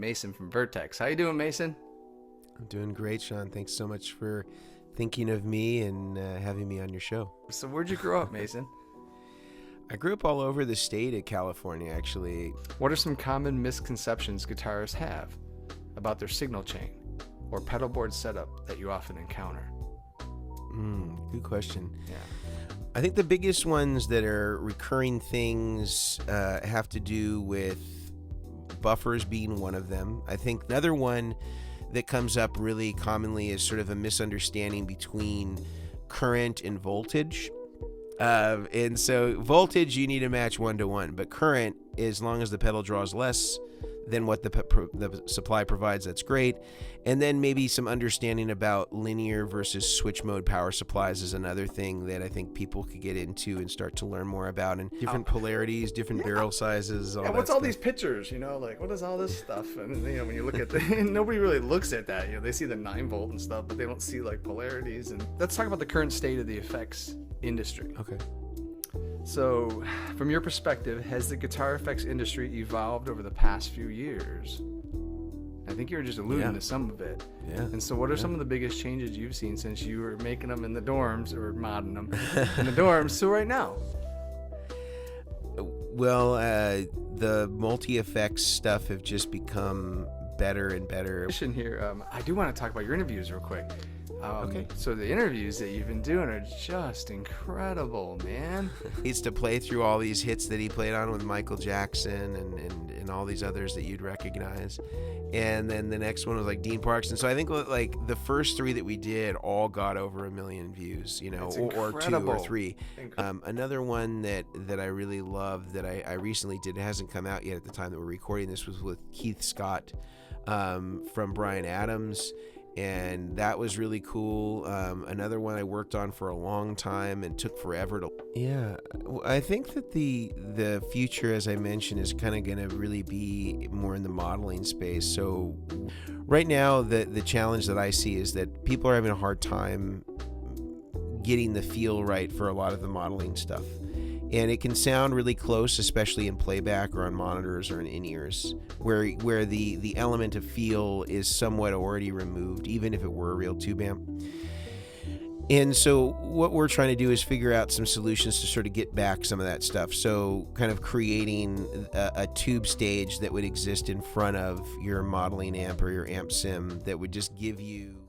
Mason from Vertex. How you doing, Mason? I'm doing great, Shawn. Thanks so much for thinking of me and having me on your show. So where'd you grow up, Mason? I grew up all over the state of California, actually. What are some common misconceptions guitarists have about their signal chain or pedal board setup that you often encounter? Good question. Yeah. I think the biggest ones that are recurring things have to do with buffers being one of them. I think another one that comes up really commonly is sort of a misunderstanding between current and voltage. And so voltage, you need to match 1-to-1, but current, as long as the pedal draws less than what the supply provides, that's great. And then maybe some understanding about linear versus switch mode power supplies is another thing that I think people could get into and start to learn more about, and different polarities, different barrel sizes. What's all these pictures? Like what is all this stuff? And when you look at nobody really looks at that. They see the 9-volt and stuff, but they don't see like polarities. And let's talk about the current state of the effects industry. Okay. So, from your perspective, has the guitar effects industry evolved over the past few years? I think you were just alluding to some of it. Yeah. And so what are some of the biggest changes you've seen since you were making them in the dorms, or modding them in the dorms, to right now? Well, the multi-effects stuff have just become better and better. Here, I do want to talk about your interviews real quick. Okay. So the interviews that you've been doing are just incredible, man. He used to play through all these hits that he played on with Michael Jackson and all these others that you'd recognize. And then the next one was like Dean Parks. And so I think like the first 3 that we did all got over 1 million views, or 2 or 3. Another one that I really love that I recently did, it hasn't come out yet at the time that we're recording this, was with Keith Scott from Bryan Adams. And that was really cool. Another one I worked on for a long time and took forever to... Yeah, I think that the future, as I mentioned, is kind of going to really be more in the modeling space. So right now, the challenge that I see is that people are having a hard time getting the feel right for a lot of the modeling stuff. And it can sound really close, especially in playback or on monitors or in in-ears, where the element of feel is somewhat already removed, even if it were a real tube amp. And so what we're trying to do is figure out some solutions to sort of get back some of that stuff. So kind of creating a tube stage that would exist in front of your modeling amp or your amp sim that would just give you